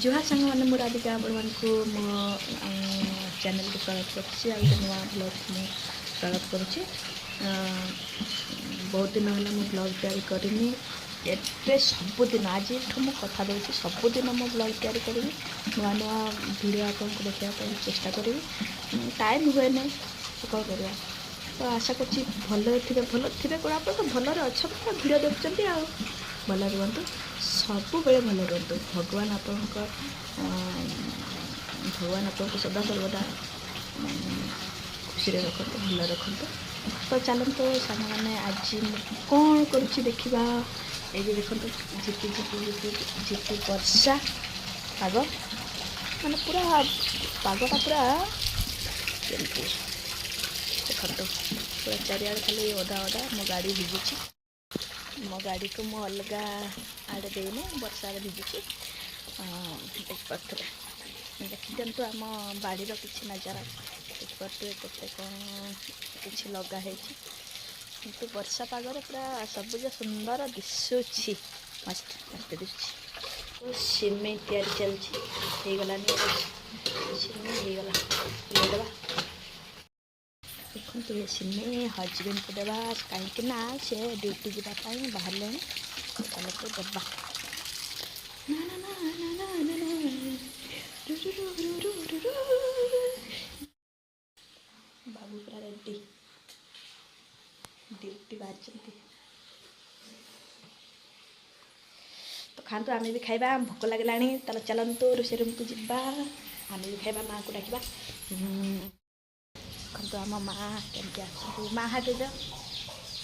जुहा सांग मैंने मुझे राधिका आपण को मो चैनल को स्वागत कर नुआ ब्लॉग में स्वागत करुच्ची। बहुत दिन है मुझे ब्लॉग तैयारी करनी एते सबुदिन आज मुझे कथा दूसरी सबुदिन मो ब्लॉग तैयारी करी नुआ नुआ वीडियो आपको देखा चेष्टा करी टाइम हुए ना तो कौन कर तो आशा कर भल थे कौन आप तो भलि अच्छा भिडियो देखते आ भल रुहतु सब बेले भल रुहतु भगवान आपको सदा सर्वदा खुशी रखते भल रखते। तो चलते सांग मैंने आज कौन करुच्ची देखा ये देखो झिपी झिपी झिपी झिपी वर्षा पाग माने पूरा पागटा पूरा देखो पूरा चारिआड़ खाली ओदा ओदा मो गाड़ी भिजुची मो गाड़ी को मो अलग आड़े देने वर्षा भिजुची देखते देखी दिंतु आम बाड़ीर किसी नजारा देखते केते कौन किसी लगाई किंतु वर्षा पागरे पूरा सबुज सुंदर दिशुची मस्त मस्त दिशुची। सिमेई तैयारी चलती गलानी सिमेई होगला देवा देखो ये सिमेई हजबैंड को देवा कहीं से ड्यूटी जावाई बाहर चलो तो देवा बाबू पूरा रेडी ड्यूटी बाहर तो खातु आम भी खाइबा भोक लगला ताला चलतु रोषे रूम को जीवा आम भी खाइबा माँ को डाक खातु आम माँ केमती आस माँ हाथ दे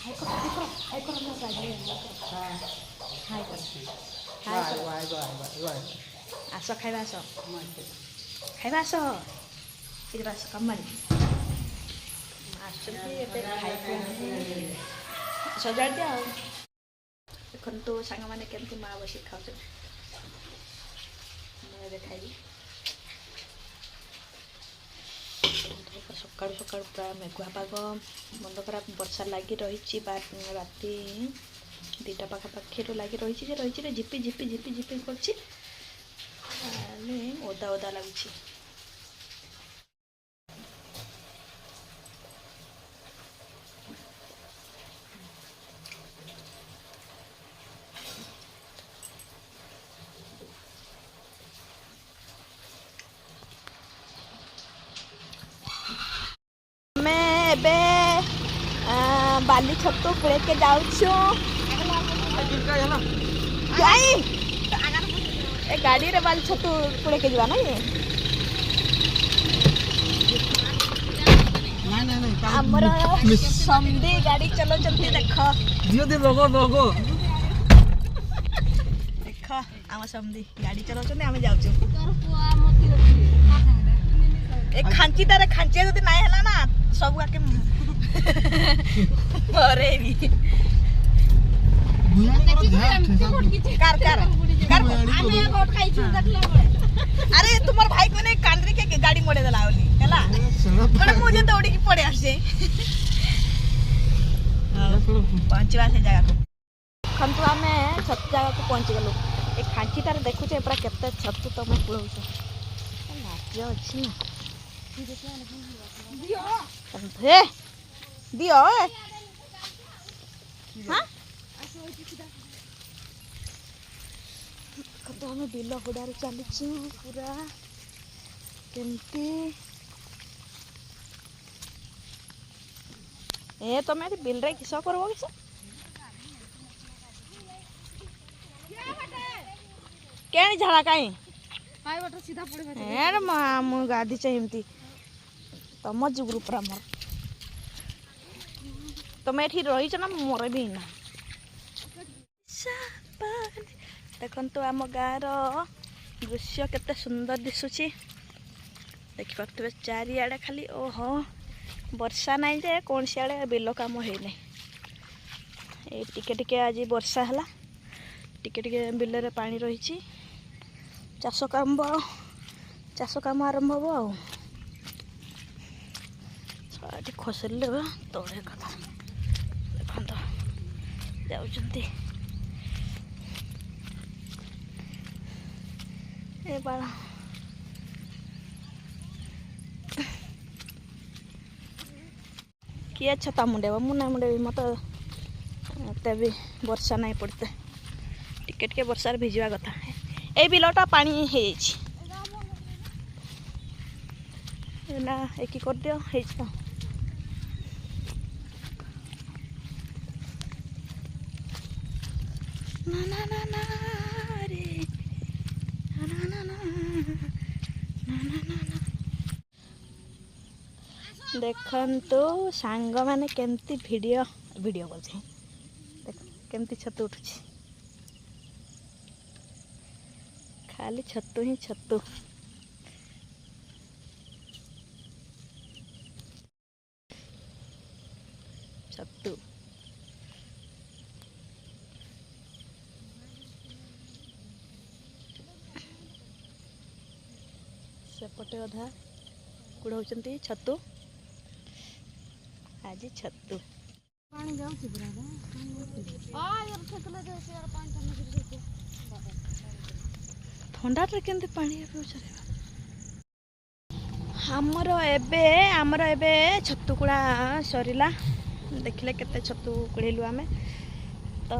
हाय कर हाय कर हाय कर आस खाइबा आस खाइबा आस ये आस कमाड़ी सजाड़ दिया देखो सांग मैंने केमती माँ बस खाऊ खाई सका सका पूरा मेघुआ पाग बंद करा वर्षा लगी रही राति 2टा पाखापाखी लगी रही झिपी झिपी झिपी झिपी कर ओदा ओदा लगुच। बाली छतु पुड़े के जाऊँ गाड़ी रे बाली छतु पुड़े के जाना ये हमर समधी गाड़ी चलो चलती देखो दियो दे लोगो लोगो देखो हम समधी गाड़ी चलो चलते हम जाऊ एक खांची तारे खांची जदी नाही हला ना सब आके अरे भी कार कार कार आमे गोट खाई छु देखला अरे तुमर भाई को ने कांडरी के गाड़ी मोड़े देला ओली हला पण मुझे दौड़ी की पड़े आसे पहुंचवा से जगह को खंतु हमें छत जगह को पहुंच गलो एक खांची तार देखु छे पूरा केते छत तो मैं पुळौ छ नाच अछि ना दियो हे दियो हाँ तो हमें बिल हुडार चली पूरा केमती ए तुम बिल रे किस करबो किस केनी झाड़ा काई पाई बटर सीधा पड़े ए रे मां मु गादी चाहिमती तम जुगुरु पूरा मोर तुम ये रही ना मोर भी ना देखो तो आम गाँव दृश्य केते सुंदर दिशुची देखिपे चारिआडे खाली ओहो वर्षा नाई जे कौन सियाड़े बिल काम है ये टिके टिके आज वर्षा है टिके टिके बिल रे पानी रही चाष काम आरंभ हम आ खसले तले कथा देखो जाऊँ ए बाल किए छता मुंडेब मुना मुंडे मत एत भी वर्षा नहीं पड़ते टिके टिके वर्षा भिजवा कथा ए बिलटा पानी है ना एक कर दियो है तो ना ना ना ना रे ना ना ना ना ना ना ना देखंतु सांग माने केमती वीडियो वीडियो करछे देख केमती छतु उठुची खाली छतु ही छतु छतु सेपटे अधा कुड़ौचंती छतु आज छतु पानी जाउछि पुरा यार फेकले दे यार पानी ठंडा रे केंते पानी पिउछरे हमर एबे छतु कुड़ा सरिला देखिले केते छतु कुड़ेलु आमे तो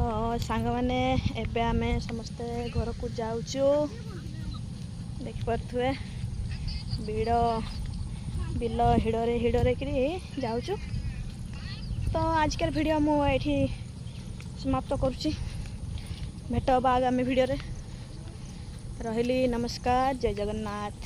सांग माने एबे आमे समस्ते घर को जाउछु देखि परथुए बिल हिड़रे हिड़रे करी जाउछु तो आजकल वीडियो मु एठी समाप्त करुछि भेट बा आगामी वीडियो रे रहिली नमस्कार जय जगन्नाथ।